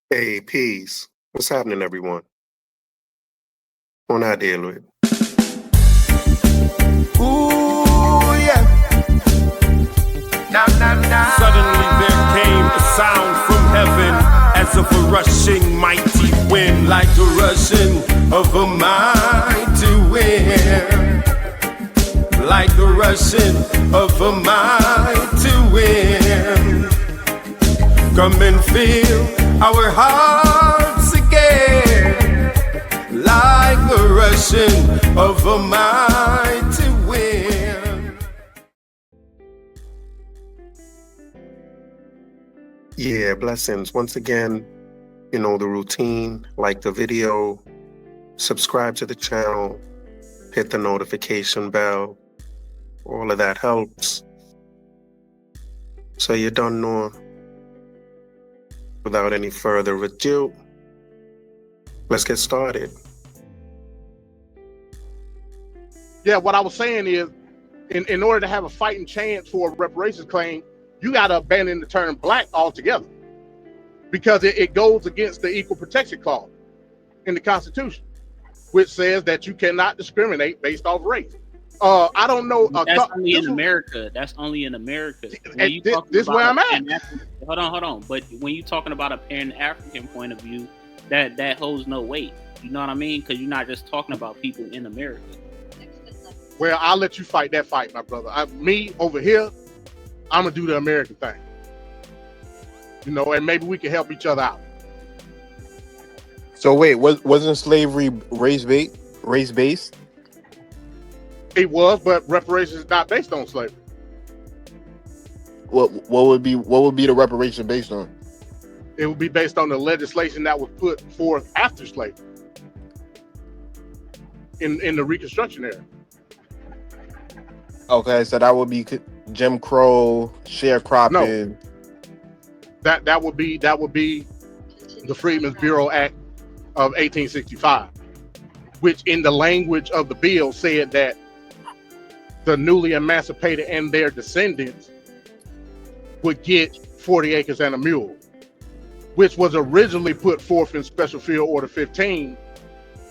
Hey, peace. What's happening, everyone? On our deal with. Ooh, yeah. Nah, nah, nah. Suddenly there came a sound from heaven, as of a rushing mighty wind, like the rushing of a mighty wind, like the rushing of a mighty wind. Come and fill our hearts again, like the rushing of a mighty wind. Yeah, blessings. Once again, you know the routine. Like the video, subscribe to the channel, hit the notification bell. All of that helps. So you don't know. Without any further ado, let's get started. Yeah, what I was saying is, in order to have a fighting chance for a reparations claim, you got to abandon the term black altogether, because it goes against the Equal Protection Clause in the Constitution, which says that you cannot discriminate based off race. I don't know. That's only in America. That's only in America. When you This where I'm at. Hold on. But when you're talking about a Pan-African point of view, that holds no weight. You know what I mean? Because you're not just talking about people in America. Well, I'll let you fight that fight, my brother. Me over here, I'm gonna do the American thing. You know, and maybe we can help each other out. So wait, wasn't slavery race-based? It was, but reparations is not based on slavery. What would be the reparation based on? It would be based on the legislation that was put forth after slavery in the Reconstruction era. Okay, so that would be Jim Crow, sharecropping. No. That would be the Freedmen's Bureau Act of 1865, which in the language of the bill said that the newly emancipated and their descendants would get 40 acres and a mule, which was originally put forth in Special Field Order 15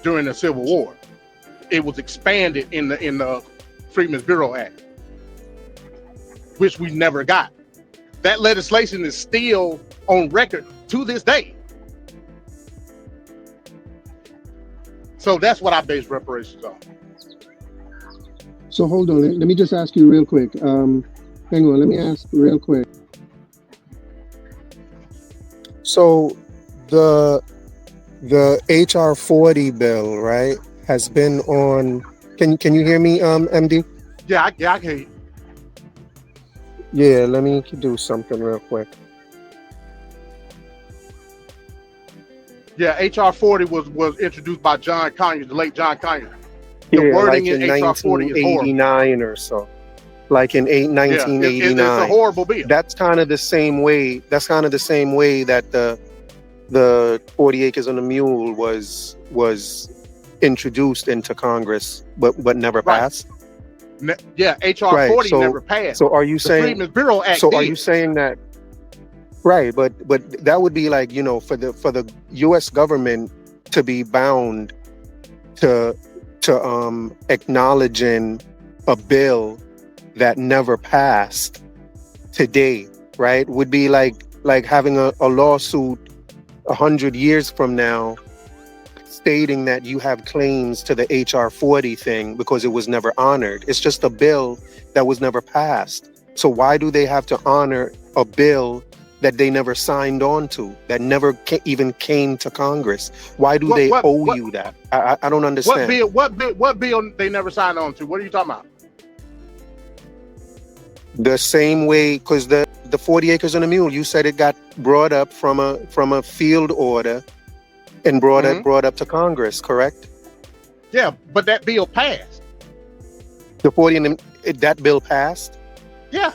during the Civil War. It was expanded in the Freedmen's Bureau Act, which we never got. That legislation is still on record to this day. So that's what I base reparations on. So hold on, let me just ask you real quick. Hang on, let me ask real quick. So the HR 40 bill, right, has been on. Can you hear me, MD? Yeah, I can hear you. Yeah, let me do something real quick. Yeah, HR 40 was introduced by John Conyers, the late John Conyers. The Yeah, wording like in in HR 40 is horrible. 1989 or so. Like in 1989. It's a horrible bill. That's kind of the same way. That's kind of the same way that the 40 acres and a mule was introduced into Congress, but never passed. Yeah, HR 40 never passed. So are you the saying? Freedmen's Bureau Act So did. are you saying that? Right, but that would be like, you know, for the U.S. government to be bound to acknowledging a bill that never passed today, right? Would be like having a lawsuit 100 years from now stating that you have claims to the HR 40 thing because it was never honored. It's just a bill that was never passed. So why do they have to honor a bill that they never signed on to, that never even came to Congress? Why do they owe you that? I don't understand. What bill they never signed on to? What are you talking about? The same way, because the 40 acres and a mule, you said it got brought up from a field order and brought up to Congress, correct? Yeah, but that bill passed. The 40 and that bill passed? Yeah.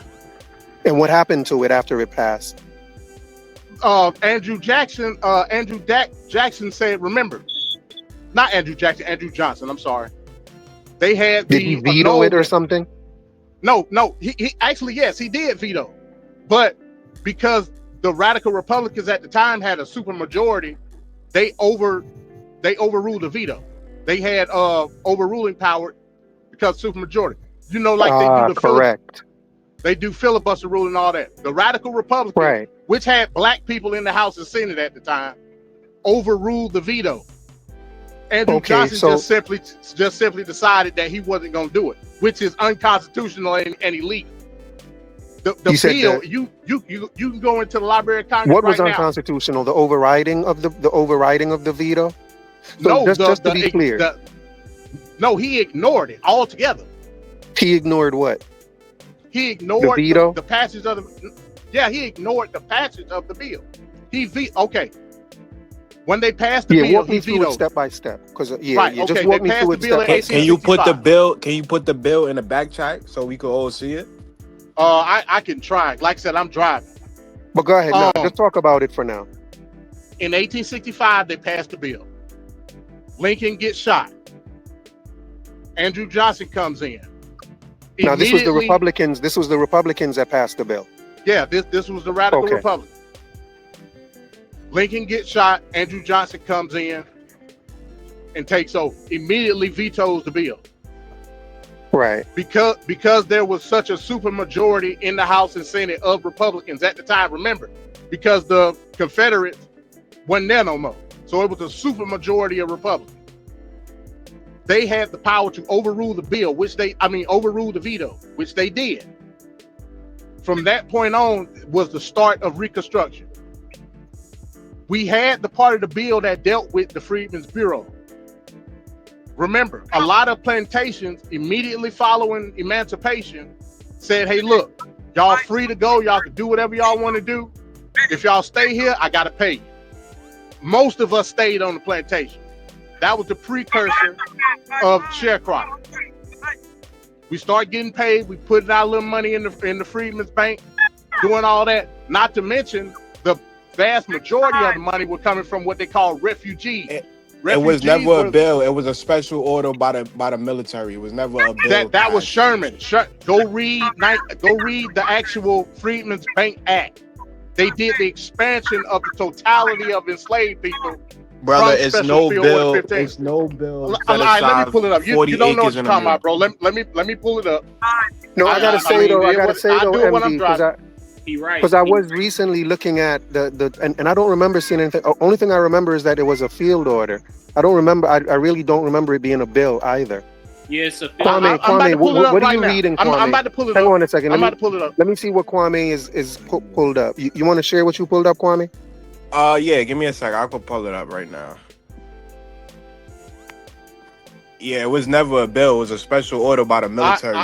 And what happened to it after it passed? Andrew Jackson said, remember, not Andrew Jackson, Andrew Johnson, I'm sorry. They had Did he veto it or something? No, he actually, yes, he did veto. But because the radical Republicans at the time had a super majority. They overruled the veto. They had overruling power because super majority. You know, like correct. They do filibuster rule and all that. The radical Republicans, Right. which had black people in the House and Senate at the time, overruled the veto. Andrew Johnson just simply decided that he wasn't going to do it, which is unconstitutional and illegal. The bill, you can go into the Library of Congress. What was right unconstitutional? The overriding of the veto? So no, just to be clear. No, he ignored it altogether. He ignored what? He ignored the veto? The passage of the. Yeah, he ignored the passage of the bill. Okay. When they passed the bill, walk me he through vetoed it step by step. Because just walk me through it step by step. Can you put the bill? Can you put the bill in the back chat so we can all see it? I can try. Like I said, I'm driving. But go ahead now. Just talk about it for now. In 1865, they passed the bill. Lincoln gets shot. Andrew Johnson comes in. Now this was the Republicans. This was the Republicans that passed the bill. Yeah, this was the radical Republicans. Lincoln gets shot. Andrew Johnson comes in and takes over. Immediately vetoes the bill. Right. Because there was such a super majority in the House and Senate of Republicans at the time. Remember, because the Confederates wasn't there no more. So it was a super majority of Republicans. They had the power to overrule the bill, overrule the veto, which they did. From that point on was the start of Reconstruction. We had the part of the bill that dealt with the Freedmen's Bureau. Remember, a lot of plantations immediately following emancipation said, hey, look, y'all free to go. Y'all can do whatever y'all want to do. If y'all stay here, I got to pay you. Most of us stayed on the plantation. That was the precursor of sharecropping. We start getting paid. We put our little money in the Freedmen's Bank, doing all that. Not to mention the vast majority of the money was coming from what they call refugees. It was never a bill. It was a special order by the military. It was never a bill. That was Sherman. Go read the actual Freedmen's Bank Act. They did the expansion of the totality of enslaved people. Brother, it's no bill. It's no bill. All right, let me pull it up. You don't know what you're talking about, bro. Let me pull it up. No, I gotta say though, MD, because I was recently looking at and I don't remember seeing anything. Only thing I remember is that it was a field order. I don't remember. I really don't remember it being a bill either. Yeah, it's a field. Kwame, what are you reading, Kwame? I'm about to pull it up. Hang on a second. I'm about to pull it up. Let me see what Kwame is pulled up. You want to share what you pulled up, Kwame? Yeah, give me a second. I'll go pull it up right now. Yeah, it was never a bill. It was a special order by the military.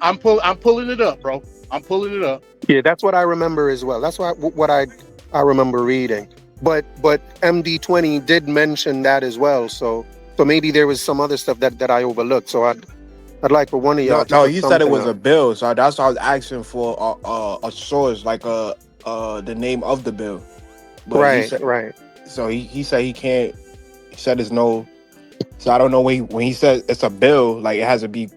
I'm pulling it up, bro. I'm pulling it up. Yeah, that's what I remember as well. That's what I remember reading. But MD20 did mention that as well. So maybe there was some other stuff that I overlooked. So I'd like for one of y'all. No, he said it was a bill. So that's why I was asking for a source, like the name of the bill. But right. So he said he can't. He said there's no. So I don't know when he said it's a bill, like it has to be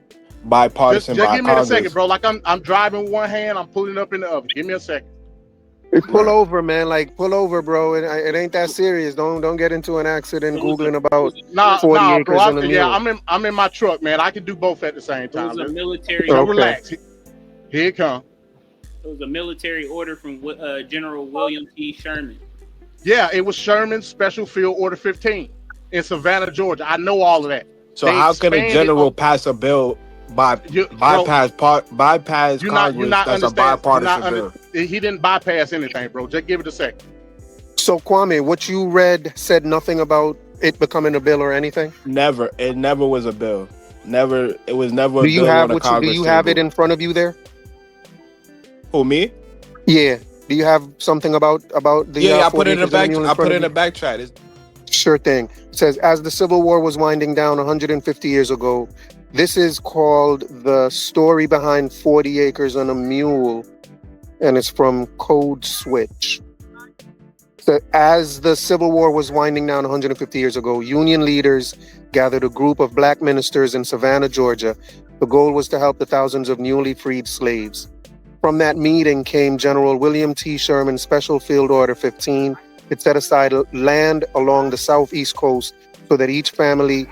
bipartisan. Just give me a second, bro. Like I'm driving with one hand, I'm pulling up in the other. Give me a second. Pull over, man. Like pull over, bro. It ain't that serious. Don't get into an accident googling about 40 acres bro. on a mule. Yeah, I'm in my truck, man. I can do both at the same time. It was a military. So relax. Here it comes. It was a military order from General William T. Sherman. Yeah, it was Sherman's Special Field Order 15 in Savannah, Georgia. I know all of that. So how can a general pass a bill bypass Congress? That's a bipartisan bill. He didn't bypass anything, bro. Just give it a second. So Kwame, what you read said nothing about it becoming a bill or anything? Never. It never was a bill. Never. It was never. Do you have it in front of you there? Who, me? Yeah. Do you have something about the? Yeah, I put it in the back. I put it in the back chat. Sure thing. It says, as the Civil War was winding down 150 years ago, this is called The Story Behind 40 Acres on a Mule, and it's from Code Switch. So, as the Civil War was winding down 150 years ago, Union leaders gathered a group of black ministers in Savannah, Georgia. The goal was to help the thousands of newly freed slaves. From that meeting came General William T. Sherman's Special Field Order 15. It set aside land along the southeast coast so that each family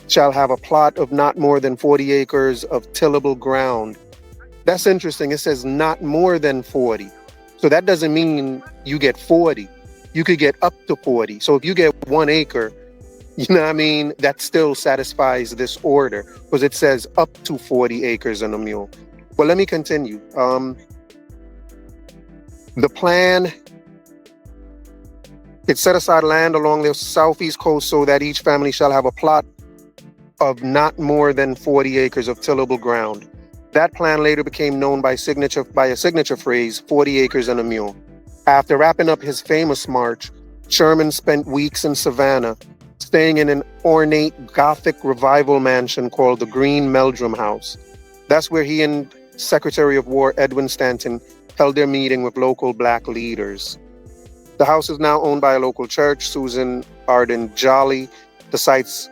shall have a plot of not more than 40 acres of tillable ground. That's interesting. It says not more than 40. So that doesn't mean you get 40. You could get up to 40. So if you get 1 acre, you know what I mean? That still satisfies this order because it says up to 40 acres and a mule. Well, let me continue. The plan, it set aside land along the southeast coast so that each family shall have a plot of not more than 40 acres of tillable ground. That plan later became known by a signature phrase, 40 acres and a mule. After wrapping up his famous march, Sherman spent weeks in Savannah, staying in an ornate Gothic revival mansion called the Green Meldrum House. That's where he and Secretary of War Edwin Stanton held their meeting with local black leaders. The house is now owned by a local church. Susan Arden Jolly, the site's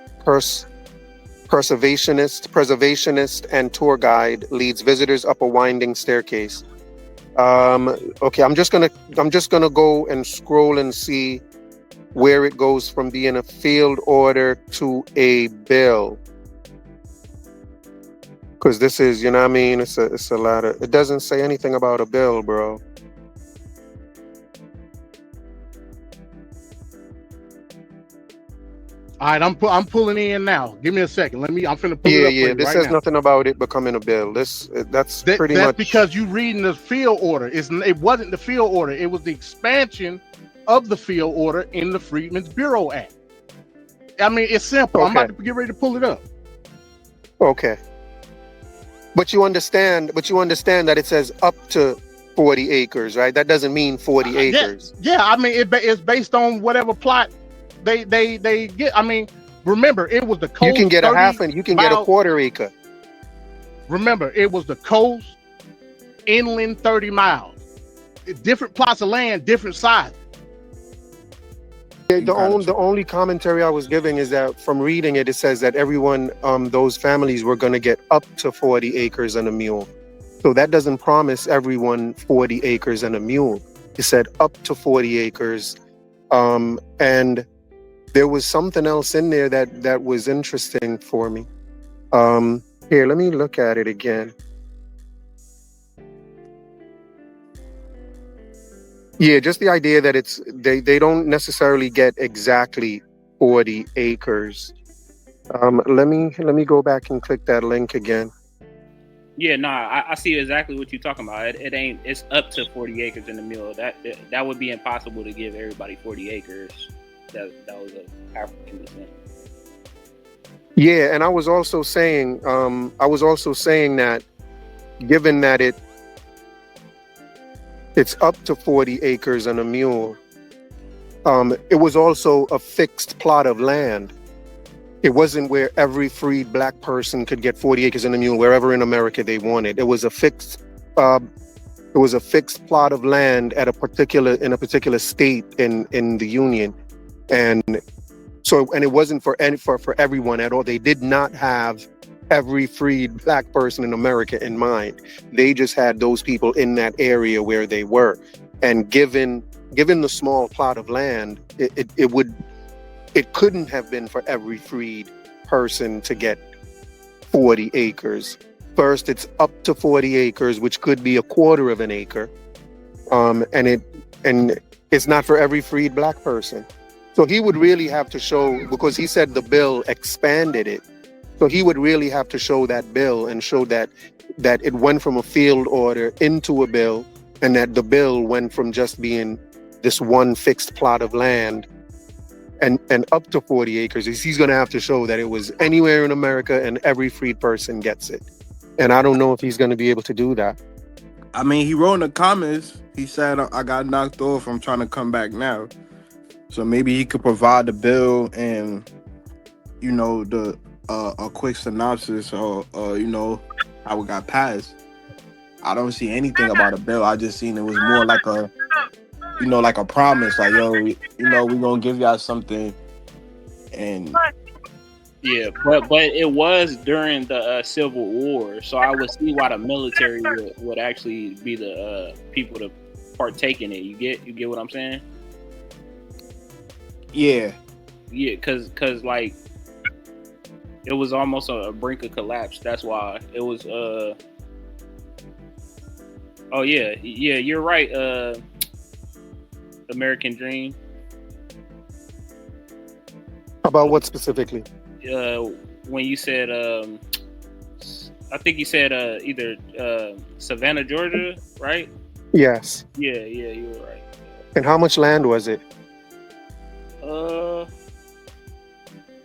preservationist and tour guide, leads visitors up a winding staircase. Okay, I'm just gonna go and scroll and see where it goes from being a field order to a bill. Because this is, you know what I mean? It's a lot of, it doesn't say anything about a bill, bro. All right, I'm pulling in now. Give me a second. I'm finna pull it up. Yeah. This says nothing about it becoming a bill. That's pretty much. That's because you reading the field order. It wasn't the field order. It was the expansion of the field order in the Freedmen's Bureau Act. I mean, it's simple. Okay. I'm about to get ready to pull it up. Okay. But you understand that it says up to 40 acres, right? That doesn't mean 40 acres. Yeah. I mean, it's based on whatever plot they get. I mean, remember, it was the coast. You can get a half and you can get a quarter acre. Remember, it was the coast, inland 30 miles. Different plots of land, different sizes. The only commentary I was giving is that from reading it, it says that everyone, those families were going to get up to 40 acres and a mule. So that doesn't promise everyone 40 acres and a mule. It said up to 40 acres. And there was something else in there that was interesting for me. Here, let me look at it again. Yeah, just the idea that they don't necessarily get exactly 40 acres. Let me go back and click that link again. Yeah, I see exactly what you're talking about. It's up to 40 acres in the mule. That would be impossible to give everybody 40 acres. That was an African descent. Yeah, and I was also saying that given that it's up to 40 acres and a mule, it was also a fixed plot of land. It wasn't where every freed black person could get 40 acres and a mule wherever in America they wanted. It was a fixed plot of land in a particular state in the Union. And it wasn't for everyone at all. They did not have every freed black person in America in mind. They just had those people in that area where they were. And given the small plot of land, it couldn't have been for every freed person to get 40 acres. First, it's up to 40 acres, which could be a quarter of an acre. And it's not for every freed black person. So he would really have to show, because he said the bill expanded it. So he would really have to show that bill and show that it went from a field order into a bill, and that the bill went from just being this one fixed plot of land and up to 40 acres. He's going to have to show that it was anywhere in America and every freed person gets it. And I don't know if he's going to be able to do that. I mean, he wrote in the comments, he said, I got knocked off, I'm trying to come back now. So maybe he could provide the bill and, a quick synopsis or how it got passed. I don't see anything about a bill. I just seen it was more like a promise, like, yo, we're gonna give y'all something, and Yeah, but it was during the Civil War, so I would see why the military would actually be the people to partake in it. You get what I'm saying? Yeah. Yeah, cause like it was almost a brink of collapse. That's why it was. Oh yeah, you're right. American Dream. About what specifically? When you said, I think you said either Savannah, Georgia, right? Yes. Yeah, you were right. And how much land was it?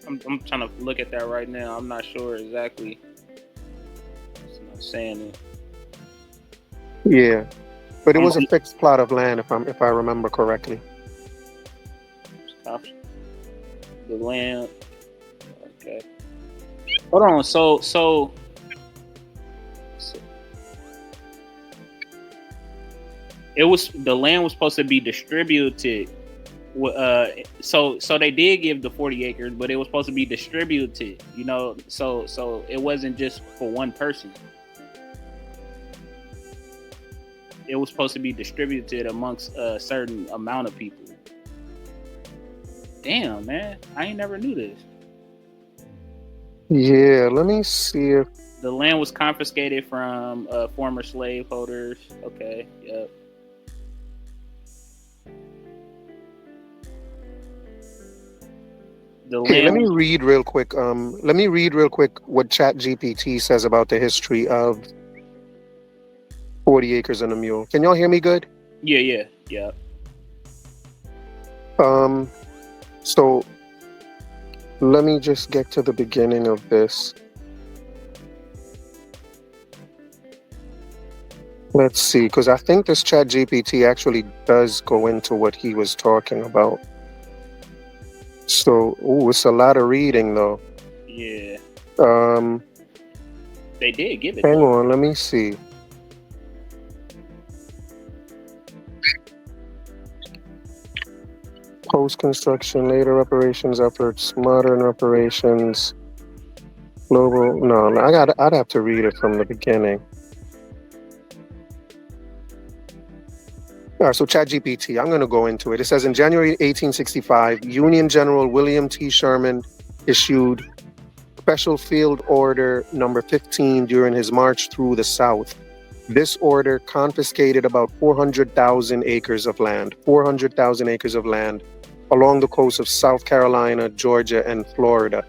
I'm trying to look at that right now. I'm not sure exactly. It's not saying it. Yeah, but it was a fixed plot of land, if I remember correctly. The land. Okay. Hold on. So it was, the land was supposed to be distributed. So they did give the 40 acres, but it was supposed to be distributed. You know, so it wasn't just for one person. It was supposed to be distributed amongst a certain amount of people. Damn, man, I ain't never knew this. Yeah, let me see if The land was confiscated from former slaveholders. Okay, yep. The Hey, let land. me read real quick. Let me read real quick what ChatGPT says about the history of 40 Acres and a Mule. Can y'all hear me good? Yeah. So let me just get to the beginning of this. Let's see, because I think this ChatGPT actually does go into what he was talking about. So, it's a lot of reading though. Yeah. Um, They did give it. hang on, let me see. Post-construction, later reparations efforts, modern reparations, global. No, I'd have to read it from the beginning. All right, so ChatGPT, I'm going to go into it. It says in January 1865, Union General William T. Sherman issued Special Field Order number 15 during his march through the South. This order confiscated about 400,000 acres of land, 400,000 acres of land along the coast of South Carolina, Georgia, and Florida.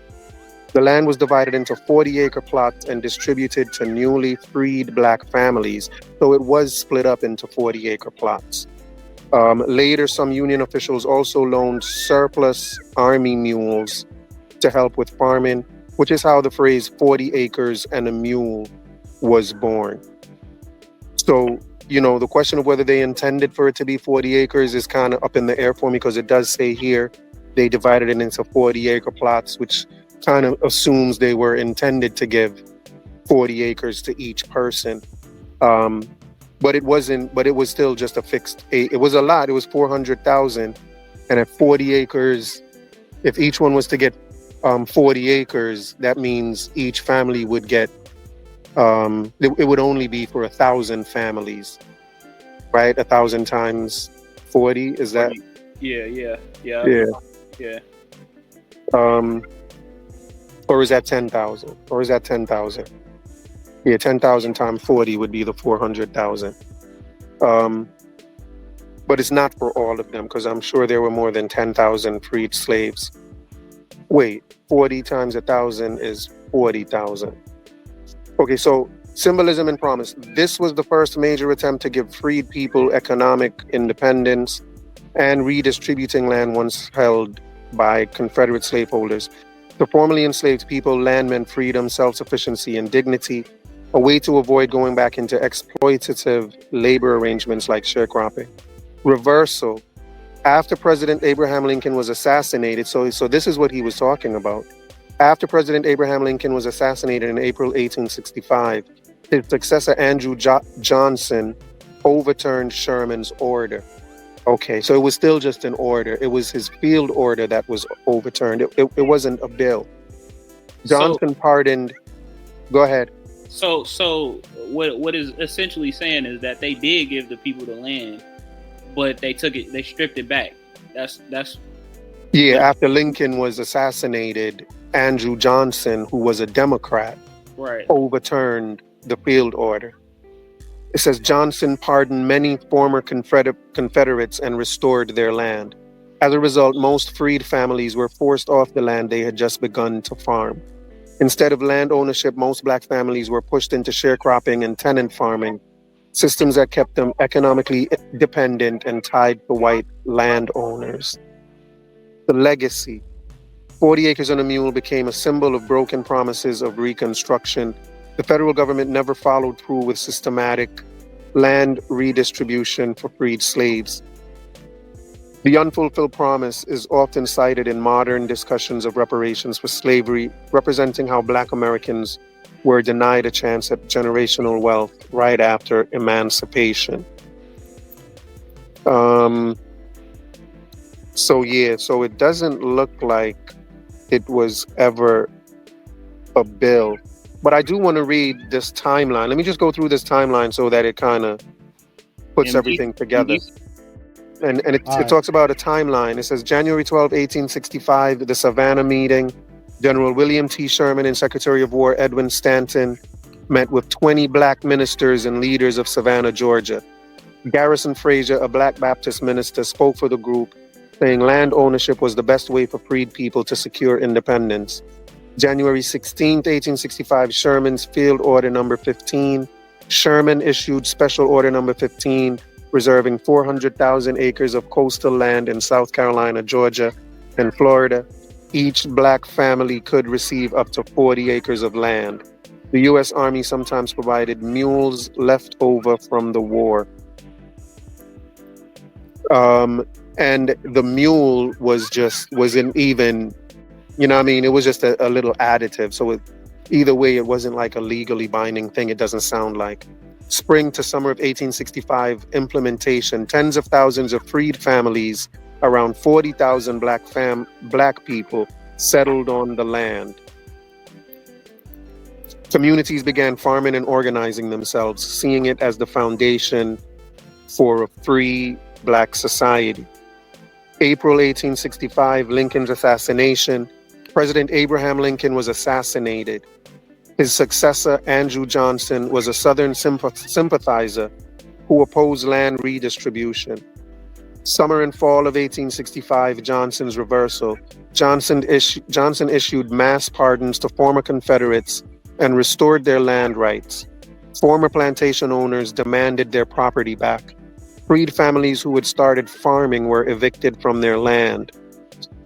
The land was divided into 40-acre plots and distributed to newly freed black families, so it was split up into 40-acre plots. Later, some Union officials also loaned surplus army mules to help with farming, which is how the phrase 40 acres and a mule was born. So, the question of whether they intended for it to be 40 acres is kind of up in the air for me, because it does say here they divided it into 40-acre plots, which kind of assumes they were intended to give 40 acres to each person. But it wasn't, but it was still just a fixed, it was a lot, it was 400,000. And at 40 acres, if each one was to get 40 acres, that means each family would get, it would only be for 1,000 families, right? 1,000 times 40, is that? Yeah. Or is that 10,000? Or is that 10,000? Yeah, 10,000 times 40 would be the 400,000. But it's not for all of them, because I'm sure there were more than 10,000 freed slaves. Wait, 40 times 1,000 is 40,000. Okay, so symbolism and promise. This was the first major attempt to give freed people economic independence and redistributing land once held by Confederate slaveholders. To formerly enslaved people, land meant freedom, self-sufficiency, and dignity, a way to avoid going back into exploitative labor arrangements like sharecropping. Reversal. After President Abraham Lincoln was assassinated, so this is what he was talking about. After President Abraham Lincoln was assassinated in April 1865, his successor Andrew Johnson overturned Sherman's order. Okay, so it was still just an order. It was his field order that was overturned. It wasn't a bill. So Johnson pardoned. Go ahead. so what is essentially saying is that they did give the people the land, but they stripped it back. That's Yeah, what after Lincoln was assassinated, Andrew Johnson, who was a Democrat, right. overturned the field order. It says Johnson pardoned many former Confederates and restored their land. As a result, most freed families were forced off the land they had just begun to farm. Instead of land ownership, most black families were pushed into sharecropping and tenant farming, systems that kept them economically dependent and tied to white landowners. The legacy. 40 Acres and a Mule became a symbol of broken promises of Reconstruction. The federal government never followed through with systematic land redistribution for freed slaves. The unfulfilled promise is often cited in modern discussions of reparations for slavery, representing how Black Americans were denied a chance at generational wealth right after emancipation. So it doesn't look like it was ever a bill. But I do want to read this timeline. Let me just go through this timeline so that it kind of puts And everything together. And it All right. talks about a timeline. It says January 12, 1865, the Savannah meeting. General William T. Sherman and Secretary of War Edwin Stanton met with 20 black ministers and leaders of Savannah, Georgia. Garrison Frazier, a black Baptist minister, spoke for the group, saying land ownership was the best way for freed people to secure independence. January 16, 1865, Sherman's Field Order Number 15. Sherman issued Special Order Number 15, reserving 400,000 acres of coastal land in South Carolina, Georgia, and Florida. Each black family could receive up to 40 acres of land. The U.S. Army sometimes provided mules left over from the war. And the mule wasn't even, it was just a little additive. So either way, it wasn't like a legally binding thing. It doesn't sound like. Spring to summer of 1865 implementation, tens of thousands of freed families, around 40,000 black people settled on the land. Communities began farming and organizing themselves, seeing it as the foundation for a free black society. April 1865, Lincoln's assassination. President Abraham Lincoln was assassinated. His successor, Andrew Johnson, was a Southern sympathizer who opposed land redistribution. Summer and fall of 1865, Johnson's reversal. Johnson issued mass pardons to former Confederates and restored their land rights. Former plantation owners demanded their property back. Freed families who had started farming were evicted from their land.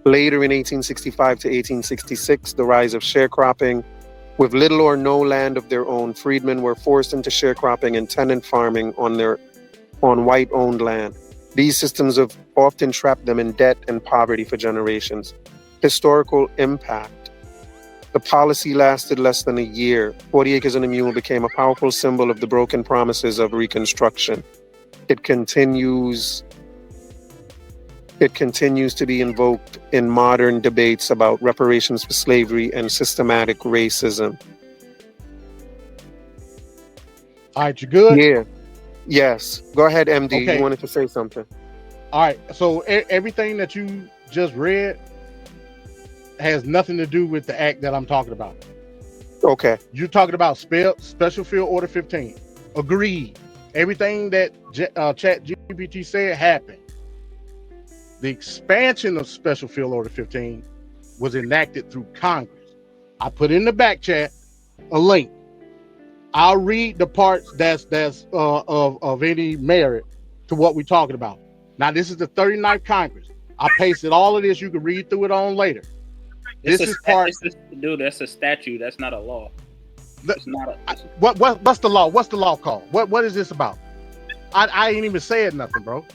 Later in 1865 to 1866, the rise of sharecropping. With little or no land of their own, freedmen were forced into sharecropping and tenant farming on white-owned land. These systems have often trapped them in debt and poverty for generations. Historical impact. The policy lasted less than a year. 40 Acres and a Mule became a powerful symbol of the broken promises of Reconstruction. It continues to be invoked in modern debates about reparations for slavery and systematic racism. All right, you good? Yeah. Yes. Go ahead, MD. Okay. You wanted to say something. All right. So everything that you just read has nothing to do with the act that I'm talking about. Okay. You're talking about Special Field Order 15. Agreed. Everything that ChatGPT said happened. The expansion of Special Field Order 15 was enacted through Congress. I put in the back chat a link. I'll read the parts that's of any merit to what we're talking about. Now, this is the 39th Congress. I pasted all of this. You can read through it on later. Dude, that's a statute. That's not a law. It's not a, what's the law? What's the law called? What is this about? I ain't even said nothing, bro.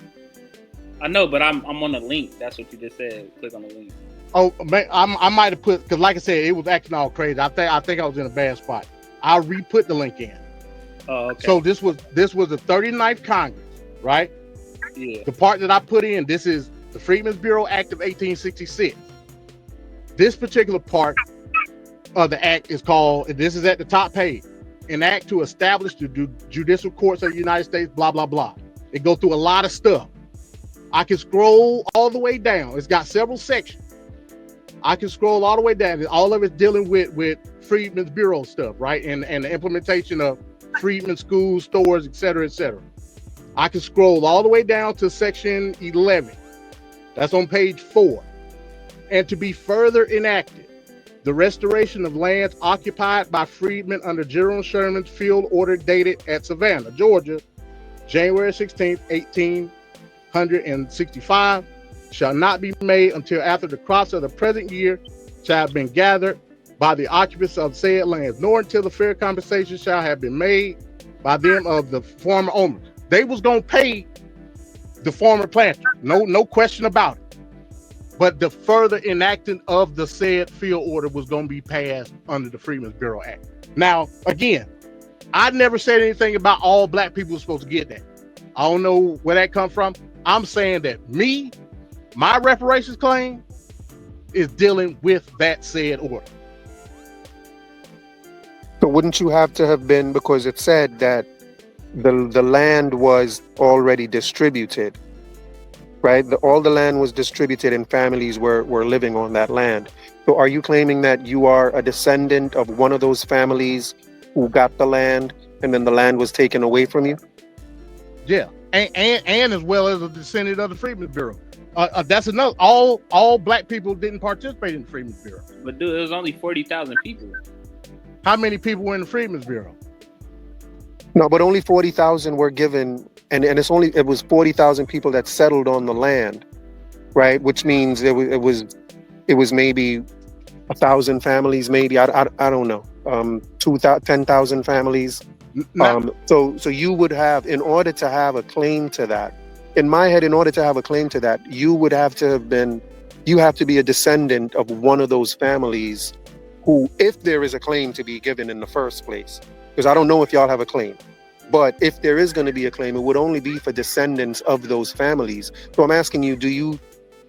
I know, but I'm on the link. That's what you just said. Click on the link. Oh man, I might have put, because like I said, it was acting all crazy. I think I was in a bad spot. I'll re-put the link in. Oh, okay. So this was the 39th Congress, right? Yeah. The part that I put in, this is the Freedmen's Bureau Act of 1866. This particular part of the act is called, and this is at the top page, an act to establish the judicial courts of the United States, blah, blah, blah. It goes through a lot of stuff. I can scroll all the way down. It's got several sections. I can scroll all the way down. All of it's dealing with Freedmen's Bureau stuff, right? And the implementation of freedmen's schools, stores, et cetera, et cetera. I can scroll all the way down to section 11. That's on page 4. And to be further enacted, the restoration of lands occupied by freedmen under General Sherman's field order dated at Savannah, Georgia, January 16th, 1865, shall not be made until after the crops of the present year shall have been gathered by the occupants of said lands, nor until the fair compensation shall have been made by them of the former owners. They was gonna pay the former planter, no question about it. But the further enacting of the said field order was going to be passed under the Freedmen's Bureau Act. Now, again, I never said anything about all black people were supposed to get that. I don't know where that come from. I'm saying that my reparations claim is dealing with that said order. So wouldn't you have to have been, because it said that the land was already distributed, right? All the land was distributed and families were living on that land. So are you claiming that you are a descendant of one of those families who got the land and then the land was taken away from you? Yeah, and as well as a descendant of the Freedmen's Bureau. That's another. All black people didn't participate in the Freedmen's Bureau. But dude, it was only 40,000 people. How many people were in the Freedmen's Bureau? No, but only 40,000 were given, and it was 40,000 people that settled on the land, right? Which means it was maybe 1,000 families, maybe I don't know, 10,000 families. So you would have, in order to have a claim to that, in my head, in order to have a claim to that, you have to be a descendant of one of those families who, if there is a claim to be given in the first place, because I don't know if y'all have a claim, but if there is going to be a claim, it would only be for descendants of those families. So I'm asking you,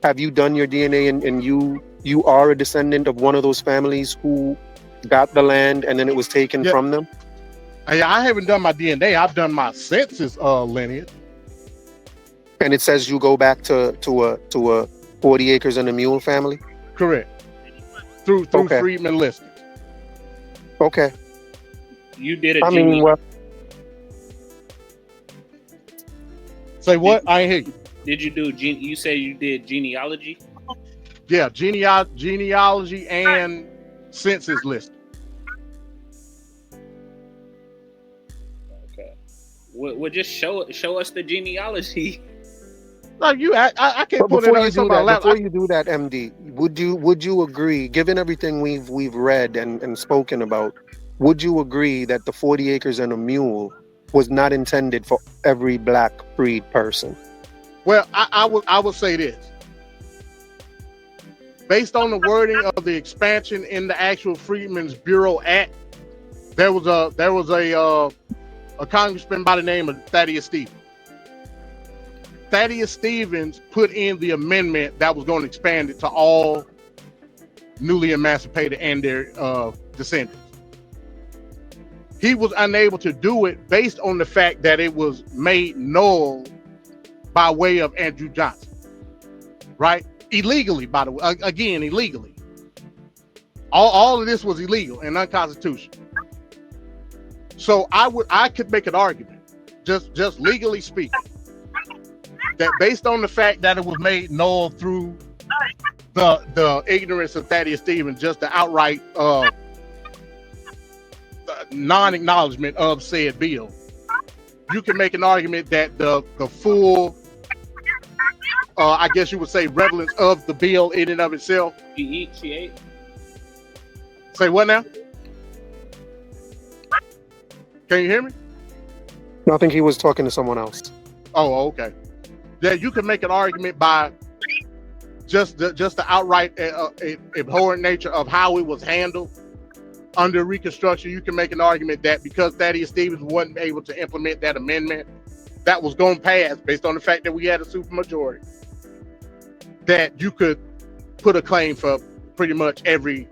have you done your DNA and you are a descendant of one of those families who got the land and then it was taken from them? I haven't done my DNA. I've done my census lineage. And it says you go back to a 40 acres and a mule family? Correct. Through Okay. Freedmen listings. Okay. You did a Say what? I ain't hear you. Did you do you say you did genealogy? Yeah, genealogy and census list. Okay. Well, just show us the genealogy. No, I can't But put it on somebody's lap. before you do that, MD, would you agree, given everything we've read and spoken about, would you agree that the 40 acres and a mule was not intended for every black freed person? Well, I would say this. Based on the wording of the expansion in the actual Freedmen's Bureau Act, there was a congressman by the name of Thaddeus Stevens. Thaddeus Stevens put in the amendment that was going to expand it to all newly emancipated and their descendants. He was unable to do it based on the fact that it was made null by way of Andrew Johnson, right? Illegally, by the way, again, illegally. All of this was illegal and unconstitutional. So I could make an argument, just legally speaking, that based on the fact that it was made null through the ignorance of Thaddeus Stevens, just the outright non-acknowledgement of said bill, you can make an argument that the full, I guess you would say, relevance of the bill in and of itself. She ate. Say what now? Can you hear me? No, I think he was talking to someone else. Oh, okay. Yeah, you can make an argument by just the outright abhorrent nature of how it was handled under Reconstruction. You can make an argument that because Thaddeus Stevens wasn't able to implement that amendment that was going to pass based on the fact that we had a supermajority, that you could put a claim for pretty much every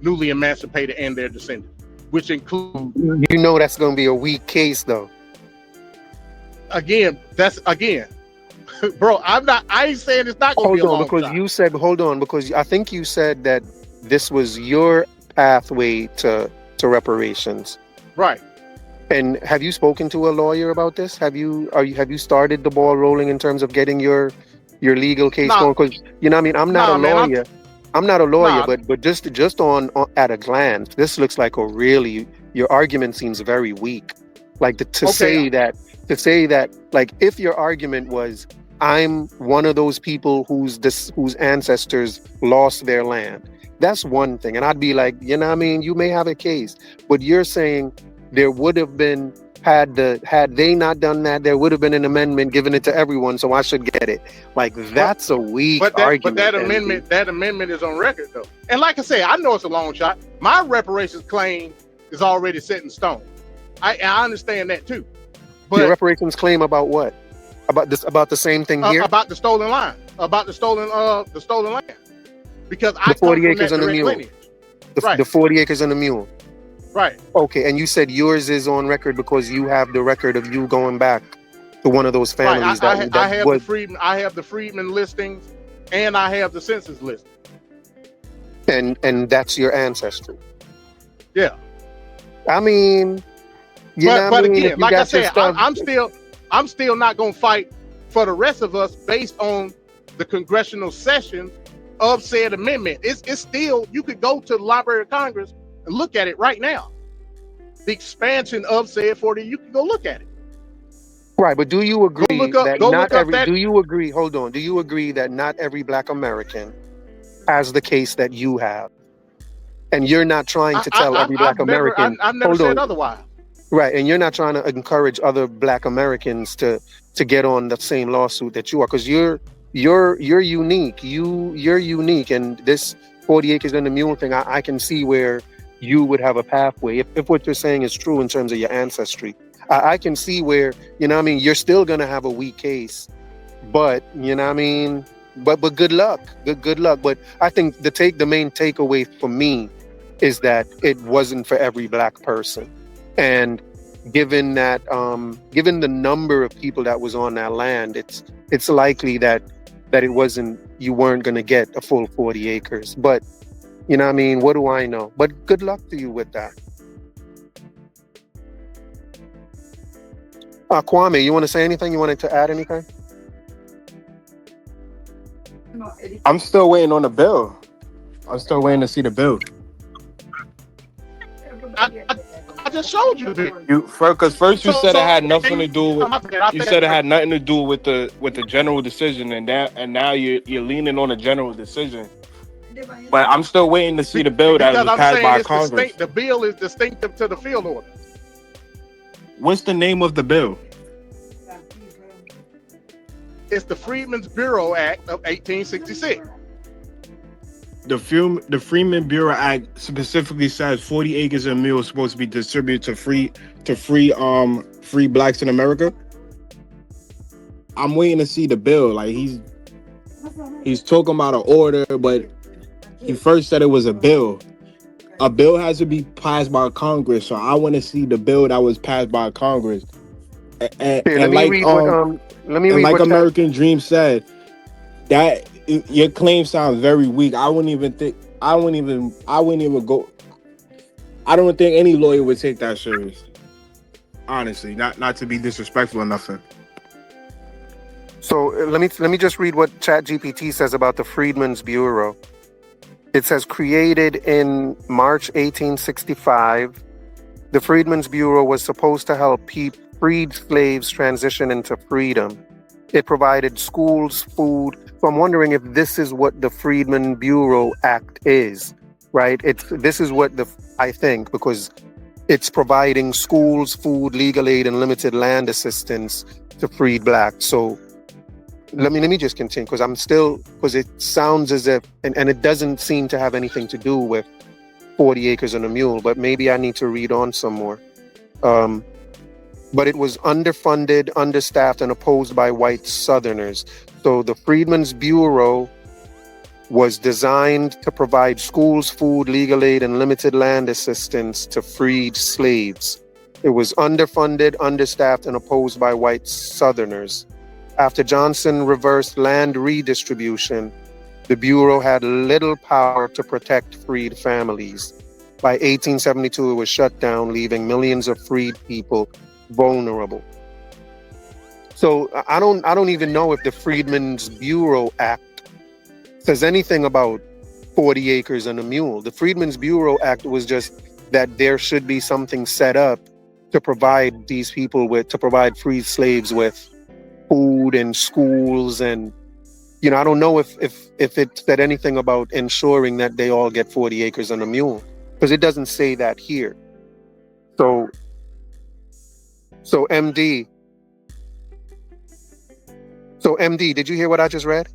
newly emancipated and their descendants, which include, You know that's going to be a weak case, though. again, bro. I ain't saying it's not going to be Hold a on, long because shot. you said, hold on, because I think you said that this was your pathway to reparations. Right. And have you spoken to a lawyer about this? Have you started the ball rolling in terms of getting your legal case Nah, going? Because you know, what I mean, I'm not a nah, man. lawyer. I'm not a lawyer, Nah. but just on at a glance, this looks like a really, your argument seems very weak. Like to say that like if your argument was I'm one of those people whose ancestors lost their land, that's one thing, and I'd be like, you know what I mean, you may have a case, but you're saying there would have been, had they not done that, there would have been an amendment giving it to everyone, so I should get it. Like that's a weak argument. But that amendment is on record though. And like I say, I know it's a long shot. My reparations claim is already set in stone. I understand that too. But your reparations claim about what? About the same thing here? About the stolen line, about the stolen land. Because I The 40 come from acres that and the direct mule. lineage. Right. The 40 acres and the mule. Right. Okay, and you said yours is on record because you have the record of you going back to one of those families I have the freedmen listings, and I have the census list. And that's your ancestry. Yeah. I mean, but again, like I said, I'm still not gonna fight for the rest of us based on the congressional sessions of said amendment. It's still, you could go to the Library of Congress and look at it right now. The expansion of said 40, you can go look at it. Right, but do you agree that do you agree, hold on, do you agree that not every Black American has the case that you have? And you're not trying to tell every Black American. I've never said otherwise. Right, and you're not trying to encourage other Black Americans to get on the same lawsuit that you are, because you're unique. You're unique, and this 40 acres and the mule thing, I can see where you would have a pathway if what you're saying is true in terms of your ancestry. I can see where, you know what I mean, you're still gonna have a weak case, but you know what I mean, but good luck, good luck. But I think the main takeaway for me is that it wasn't for every Black person, and given that given the number of people that was on that land, it's likely that you weren't going to get a full 40 acres. But you know what I mean, what do I know? But good luck to you with that. Kwame, you want to say anything? You wanted to add anything? I'm still waiting on the bill. I'm still waiting to see the bill. I just showed you the bill. Because first you said it had nothing to do with. You said it I had nothing to do with the general decision, and now you're leaning on the general decision. But I'm still waiting to see the bill that was passed by Congress. The bill is distinctive to the field order. What's the name of the bill? It's the Freedmen's Bureau Act of 1866. The Freedmen Bureau Act specifically says 40 acres and mule is supposed to be distributed to free Blacks in America. I'm waiting to see the bill. Like he's talking about an order, but he first said it was a bill. A bill has to be passed by Congress, so I want to see the bill that was passed by Congress. And like American Dream said, that your claim sounds very weak. I wouldn't even go. I don't think any lawyer would take that serious. Honestly, not to be disrespectful or nothing. So let me just read what ChatGPT says about the Freedmen's Bureau. It says, created in March 1865, the Freedmen's Bureau was supposed to help freed slaves transition into freedom. It provided schools, food. So I'm wondering if this is what the Freedmen Bureau Act is, right? This is what I think, because it's providing schools, food, legal aid, and limited land assistance to freed Blacks. So let me just continue, because it sounds as if, and it doesn't seem to have anything to do with 40 acres and a mule, but maybe I need to read on some more. But it was underfunded, understaffed, and opposed by white Southerners. So the Freedmen's Bureau was designed to provide schools, food, legal aid, and limited land assistance to freed slaves. It was underfunded, understaffed, and opposed by white Southerners. After Johnson reversed land redistribution, the Bureau had little power to protect freed families. By 1872, it was shut down, leaving millions of freed people vulnerable. So I don't even know if the Freedmen's Bureau Act says anything about 40 acres and a mule. The Freedmen's Bureau Act was just that there should be something set up to provide these people with, to provide freed slaves with food and schools. And, you know, I don't know if it said anything about ensuring that they all get 40 acres and a mule, because it doesn't say that here. So MD, did you hear what I just read?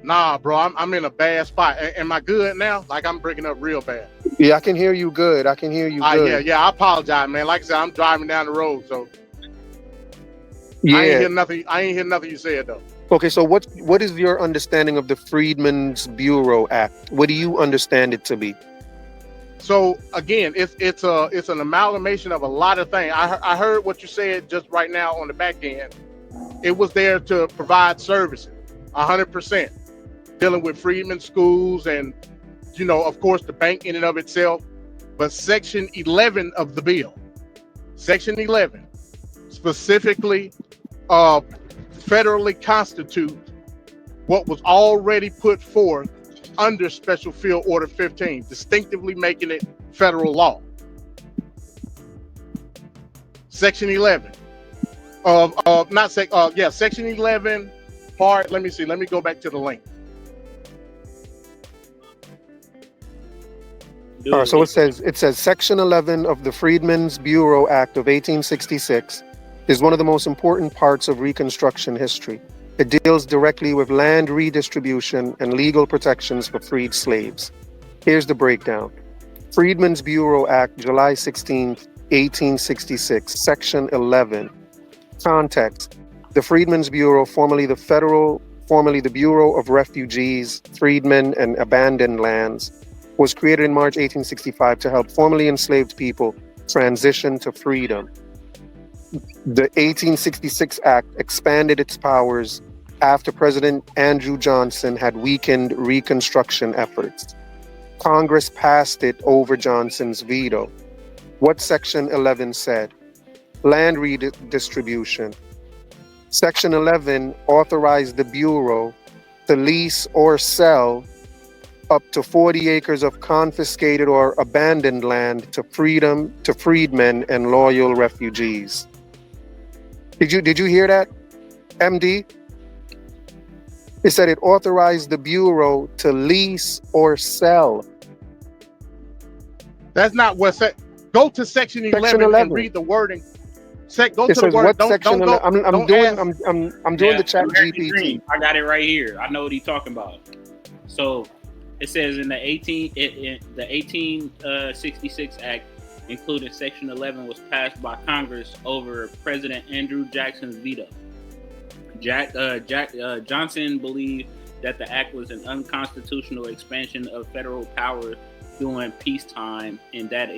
Nah, bro, I'm in a bad spot. Am I good now? Like, I'm breaking up real bad. Yeah, I can hear you good. I can hear you good. Yeah, I apologize, man. Like I said, I'm driving down the road, so Yeah. I ain't hear nothing you said though. Okay, so what is your understanding of the Freedmen's Bureau Act? What do you understand it to be? So again, it's an amalgamation of a lot of things. I heard what you said just right now on the back end. It was there to provide services, 100%, dealing with freedmen schools and, you know, of course, the bank in and of itself. But Section 11 of the bill, Section 11, specifically federally constitute what was already put forth under Special Field Order 15, distinctively making it federal law. Section 11 Section 11 part. Let me go back to the link. All right, so it says Section 11 of the Freedmen's Bureau Act of 1866 is one of the most important parts of Reconstruction history. It deals directly with land redistribution and legal protections for freed slaves. Here's the breakdown. Freedmen's Bureau Act, July 16, 1866, Section 11. Context. The Freedmen's Bureau, formerly the Bureau of Refugees, Freedmen, and Abandoned Lands, was created in March 1865 to help formerly enslaved people transition to freedom. The 1866 Act expanded its powers after President Andrew Johnson had weakened Reconstruction efforts. Congress passed it over Johnson's veto. What Section 11 said? Land redistribution. Section 11 authorized the Bureau to lease or sell up to 40 acres of confiscated or abandoned land to freedmen and loyal refugees. Did you hear that, MD? It said it authorized the Bureau to lease or sell. That's not what said. Go to Section 11 and read the wording. Go it to says the word. What section? I'm doing the chat GPT. I got it right here. I know what he's talking about. So it says in the 1866 Act, including Section 11, was passed by Congress over President Andrew Jackson's veto. Johnson believed that the act was an unconstitutional expansion of federal power during peacetime, and that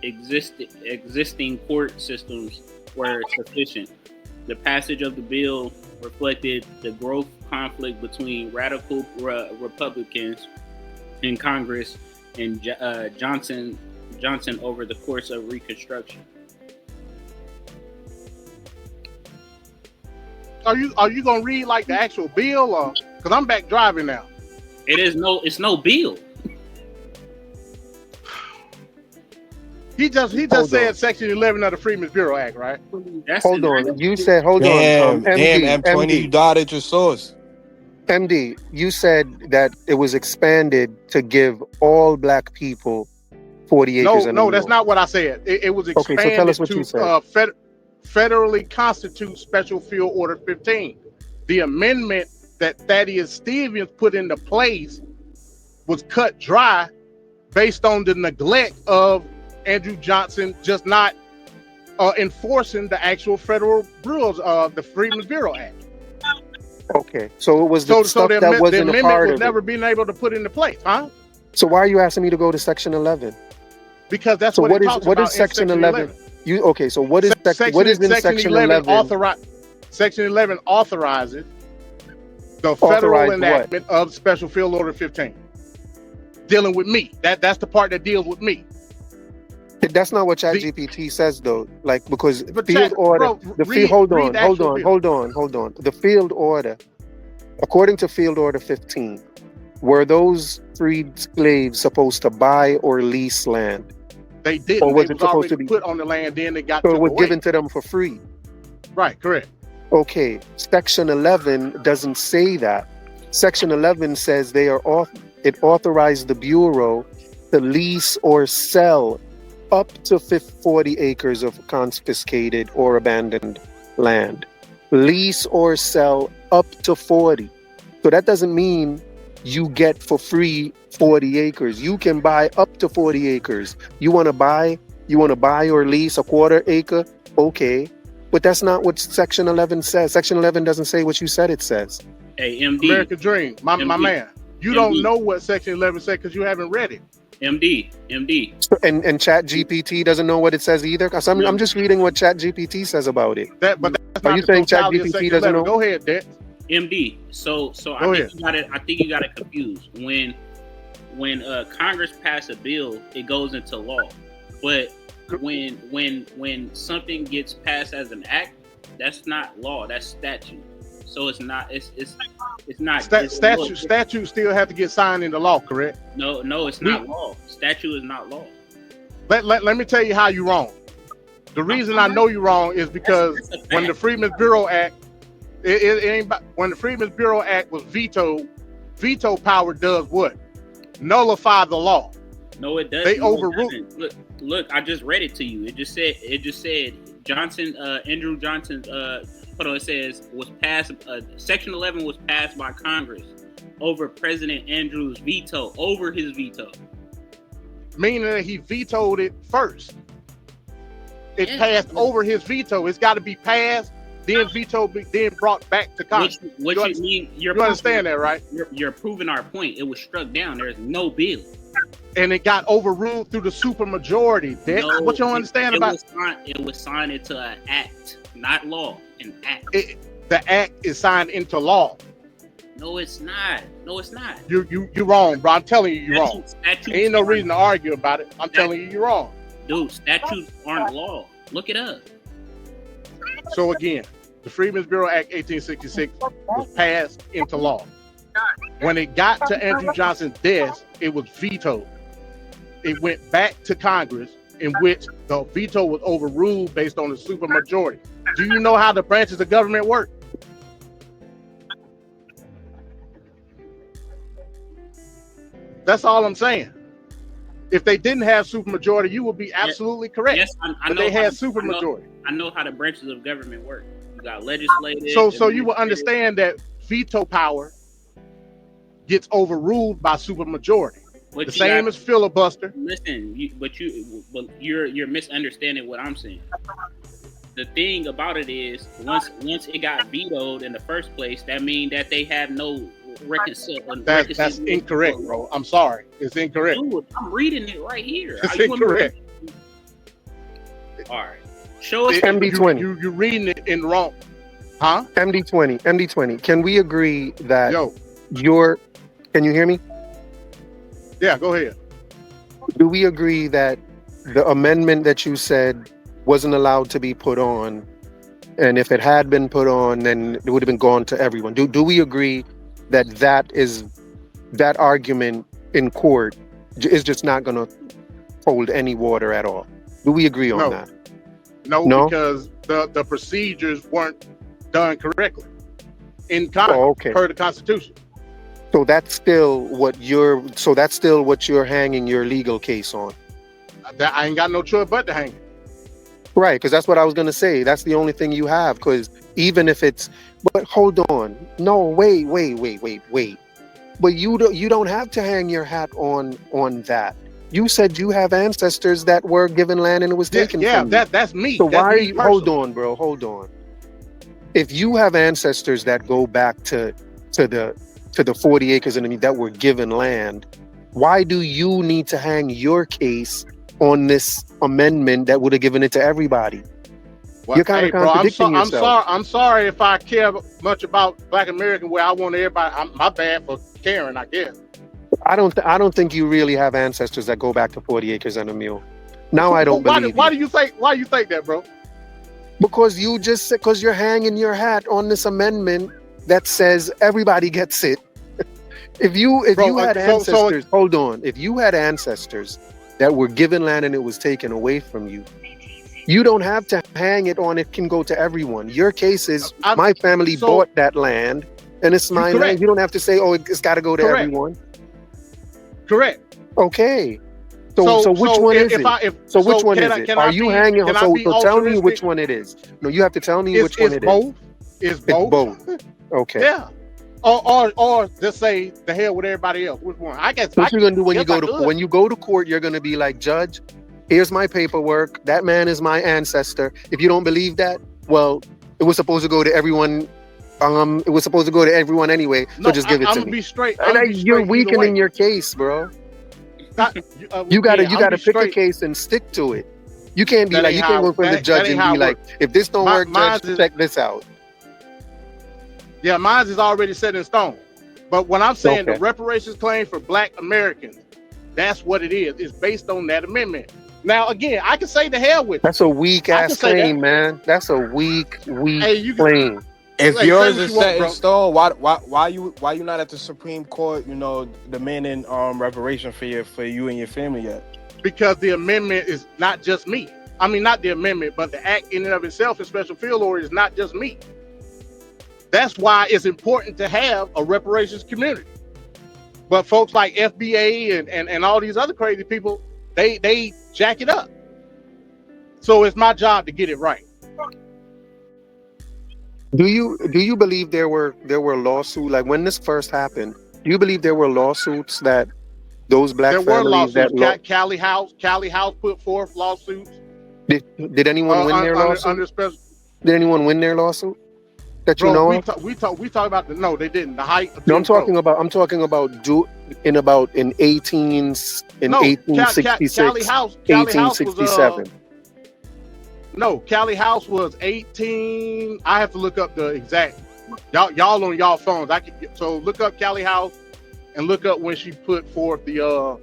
existing court systems were sufficient. The passage of the bill reflected the growth conflict between radical Republicans in Congress and Johnson over the course of Reconstruction. Are you gonna read like the actual bill, or because I'm back driving now? It's no bill. He just said Section 11 of the Freedmen's Bureau Act, right? Hold on. You said hold on. MD, M20, you dotted your source. MD, you said that it was expanded to give all black people 40 acres. No, that's not what I said. It was expanded so tell us what you said. Federally constitute Special Field Order 15. The amendment that Thaddeus Stevens put into place was cut dry based on the neglect of Andrew Johnson just not enforcing the actual federal rules of the Freedmen's Bureau Act. Okay, so it was the So stuff the, that the wasn't a amendment part was of never it. being able to put into place, huh? So why are you asking me to go to section 11? Because that's So what it talks what is about in section section 11? 11. You okay? So what is what is in Section section 11 11? Section 11 authorizes the federal Authorized what? enactment of Special Field Order 15, dealing with me. That's the part that deals with me. That's not what The ChatGPT says though. Like because but field chat, order, bro, the field. read the actual bill. Hold on. The field order, according to Field Order 15, were those freed slaves supposed to buy or lease land, They or didn't. They was it was supposed to already be? put on the land. Then they got So it took was away. given to them for free. Right. Correct. Okay, Section 11 doesn't say that. Section 11 says it authorized the Bureau to lease or sell up to 40 acres of confiscated or abandoned land. Lease or sell up to 40. So that doesn't mean you get for free 40 acres. You can buy up to 40 acres. You want to buy or lease a quarter acre? Okay. But that's not what Section 11 says. Section 11 doesn't say what you said it says. Hey, MD. American Dream, my man. You MD. don't know what Section 11 said because you haven't read it. MD. And ChatGPT doesn't know what it says either. 'Cause I'm just reading what ChatGPT says about it. But that's Are not you the saying totality of ChatGPT Section doesn't 11. know? Go ahead, Dex. MD. So Go ahead. I think you got it confused. When Congress passed a bill, it goes into law. But when something gets passed as an act, that's not law. That's statute. So it's not. It's not. Statutes still have to get signed into law, correct? No, it's not law. Statute is not law. Let me tell you how you're wrong. The reason I know you're wrong is because That's a fact. when the Freedmen's Bureau Act, when the Freedmen's Bureau Act was vetoed, veto power does what? Nullify the law. No, it doesn't. They No, it overruled. doesn't. Look, I just read it to you. It just said Johnson, Andrew Johnson's. Hold on, it says was passed. Section 11 was passed by Congress over President Andrew's veto. Over his veto. Meaning that he vetoed it first. It Yeah. passed over his veto. It's got to be passed, then vetoed, then brought back to Congress. What you mean? You understand that, right? You're proving our point. It was struck down. There's no bill. And it got overruled through the supermajority. No, What you don't understand about it was signed into an act, not law. An act. The act is signed into law. No, it's not. No, it's not. You're wrong, bro. I'm telling you, you're wrong. Statutes Ain't no reason to argue about it. I'm telling you, you're wrong. Dude, statutes aren't law. Look it up. So again, the Freedmen's Bureau Act 1866 was passed into law. When it got to Andrew Johnson's desk, it was vetoed. It went back to Congress, in which the veto was overruled based on the supermajority. Do you know how the branches of government work? That's all I'm saying. If they didn't have supermajority, you would be absolutely correct. Yes, I but know they had how- supermajority. I know how the branches of government work. You got legislative. So you will understand that veto power gets overruled by supermajority. But The you same got- as filibuster. Listen, you're misunderstanding what I'm saying. The thing about it is, once it got vetoed in the first place, that means that they have no reconciliation. That's incorrect, bro. I'm sorry. It's incorrect. Dude, I'm reading it right here. It's You want me to incorrect. read it? All right. Show us. MD20. You're reading it in wrong. Huh? MD20. Can we agree that Yo. can you hear me? Yeah, go ahead. Do we agree that the amendment that you said wasn't allowed to be put on, and if it had been put on, then it would have been gone to everyone? Do we agree that that argument in court is just not going to hold any water at all? Do we agree on No. that? No, because the procedures weren't done correctly in Congress okay. per the Constitution. So that's still what you're hanging your legal case on. I ain't got no choice but to hang it. Right, because that's what I was going to say. That's the only thing you have, because even if it's... But hold on. No, wait. But you don't have to hang your hat on that. You said you have ancestors that were given land and it was taken from you. That's me. So That's why are me you... personally. Hold on, bro. Hold on. if you have ancestors that go back to the 40 acres and that were given land, why do you need to hang your case on this amendment that would have given it to everybody? Well, You're kind of contradicting yourself. I'm sorry if I care much about Black American where I want everybody. My bad for caring, I guess. I don't think you really have ancestors that go back to 40 acres and a mule. Now I don't believe why do you think that, bro? Because you just said, because you're hanging your hat on this amendment that says everybody gets it. If you had ancestors, hold on. If you had ancestors that were given land and it was taken away from you, you don't have to hang it on it can go to everyone. Your case is my family bought that land and it's my land. You don't have to say, oh, it's got to go to everyone. Correct. Okay. So which one is it? So which one is it? Are you hanging? So tell me which one it is. No, you have to tell me which one it is. It's both. Okay. Yeah. Or just say the hell with everybody else. Which one? I guess. What you're gonna do when you go to court? You're gonna be like, Judge, here's my paperwork. That man is my ancestor. If you don't believe that, well, it was supposed to go to everyone. It was supposed to go to everyone anyway. So just give it to me. Be straight. You're weakening your case, bro. You gotta pick a case and stick to it. You can't be like, you can't go for the judge and be like, if this don't work, judge, check this out. Yeah, mine is already set in stone. But when I'm saying the reparations claim for Black Americans, that's what it is. It's based on that amendment. Now, again, I can say the hell with it. That's a weak ass claim, man. That's a weak claim. If yours is set in stone, why you not at the Supreme Court, demanding reparation for you and your family yet? Because the amendment is not just me. I mean, not the amendment, but the act in and of itself in special field order is not just me. That's why it's important to have a reparations community. But folks like FBA and all these other crazy people, they jack it up. So it's my job to get it right. Do you believe there were lawsuits, like when this first happened? Do you believe there were lawsuits that those Black families that Cali House put forth lawsuits? Did anyone win their lawsuit? Did anyone win their lawsuit that you know of? We talk about no, they didn't. The height. No, I'm talking about in 1866, Cali House 1867. No, Cali House was 18. I have to look up the exact. Y'all on y'all phones. So look up Cali House and look up when she put forth the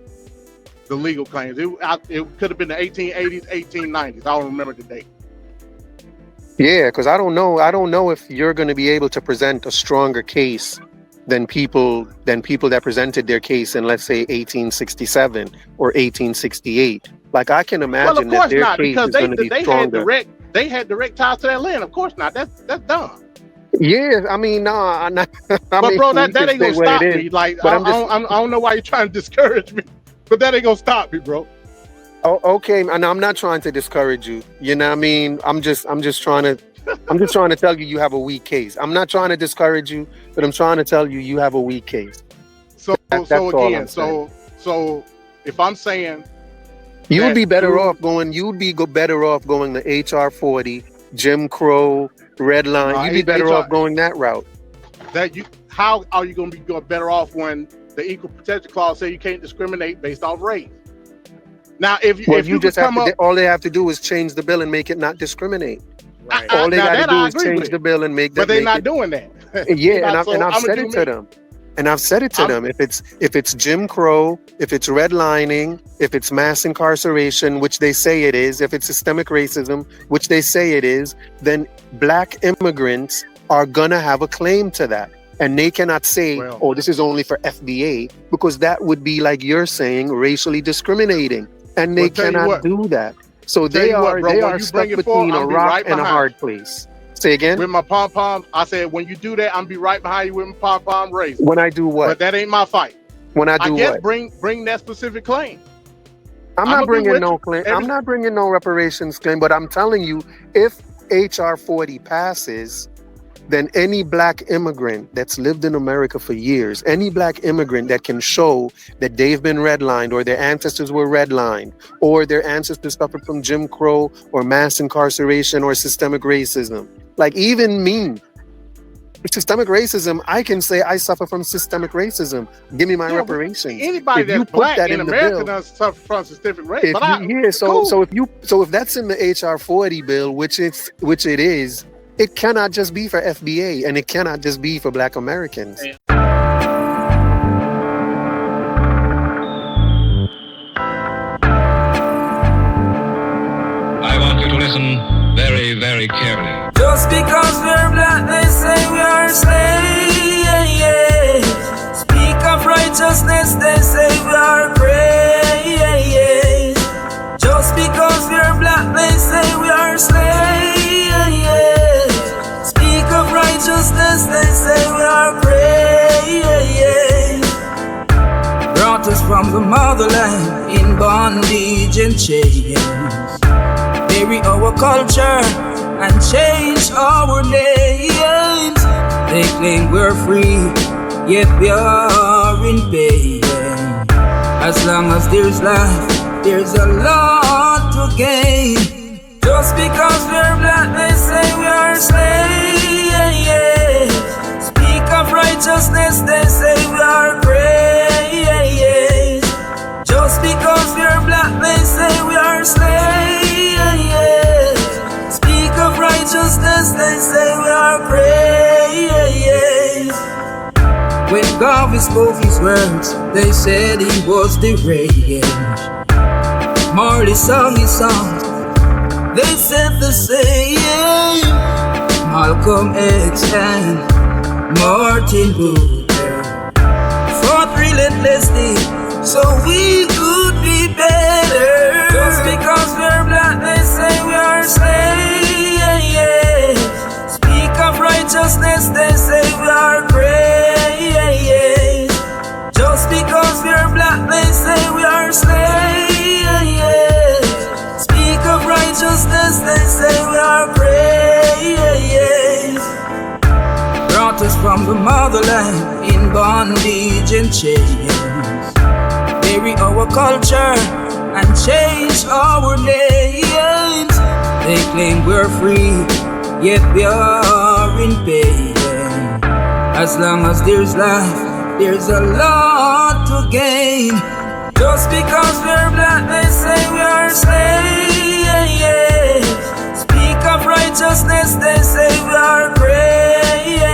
legal claims. It could have been the 1880s, 1890s. I don't remember the date. Yeah, because I don't know if you're going to be able to present a stronger case than people that presented their case in, let's say, 1867 or 1868. Like, I can imagine that their case is going to be stronger. They had direct ties to that land. Of course not. That's dumb. Yeah, I mean, no, but bro, that ain't gonna stop me. Like, I don't know why you're trying to discourage me, but that ain't gonna stop me, bro. Oh, okay, and I'm not trying to discourage you. You know what I mean? I'm just trying to tell you have a weak case. I'm not trying to discourage you, but I'm trying to tell you have a weak case. So if I'm saying you would be better off going, better off going the HR 40, Jim Crow, Red Line. You'd be better off going that route. How are you going to be better off when the Equal Protection Clause say you can't discriminate based off race? Now, if you just have to, all they have to do is change the bill and make it not discriminate. Right. All they got to do is change the bill and make that. But they're not doing that. Yeah, and I've said it to them. And I've said it to them. If it's Jim Crow, if it's redlining, if it's mass incarceration, which they say it is, if it's systemic racism, which they say it is, then Black immigrants are gonna have a claim to that. And they cannot say, oh, this is only for FBA, because that would be, like you're saying, racially discriminating. And they cannot do that. So they are stuck between a rock and a hard place. Say again? With my pom-pom, I said, when you do that, I'm be right behind you with my pom-pom raised. When I do what? But that ain't my fight. When I do what? I guess bring that specific claim. I'm not bringing no claim. I'm not bringing no reparations claim, but I'm telling you, if HR 40 passes, then any Black immigrant that's lived in America for years, any Black immigrant that can show that they've been redlined or their ancestors were redlined or their ancestors suffered from Jim Crow or mass incarceration or systemic racism, Like even me, systemic racism, I can say I suffer from systemic racism. Give me my Yeah, reparations. anybody If you that's put black that in in the America bill, does suffer from systemic race. if But you, yeah, so cool. so if that's in the HR 40 bill, which it is, it cannot just be for FBA and it cannot just be for Black Americans. I want you to listen very, very carefully. Just because we're black, they say we are slaves. Speak of righteousness, they say we are praise. Just because we're black, they say we are slaves. Speak of righteousness, they say we are praise. Brought us from the motherland in bondage and chains. Bury our culture and change our names. They claim we're free, yet we are in pain. As long as there's life, there's a lot to gain. Just because we're black, they say we are slaves. Speak of righteousness, they say we are praise. Just because we're black, they say we are slaves. Speak of righteousness, they say we are praise. When God spoke his words, they said he was deranged. Marley sung his songs, they said the same. Malcolm X and Martin Luther fought relentlessly so we could be better. Just because we're black, they say we are slaves. Speak of righteousness, they say we are praise. Just because we're black, they say we are slaves. Speak of righteousness, they say we are praise. Brought us from the motherland in bondage and chains. Bury our culture and change our names. They claim we're free, yet we are in pain. As long as there's life, there's a lot to gain. Just because we're black, they say we are slaves. Speak of righteousness, they say we are praise.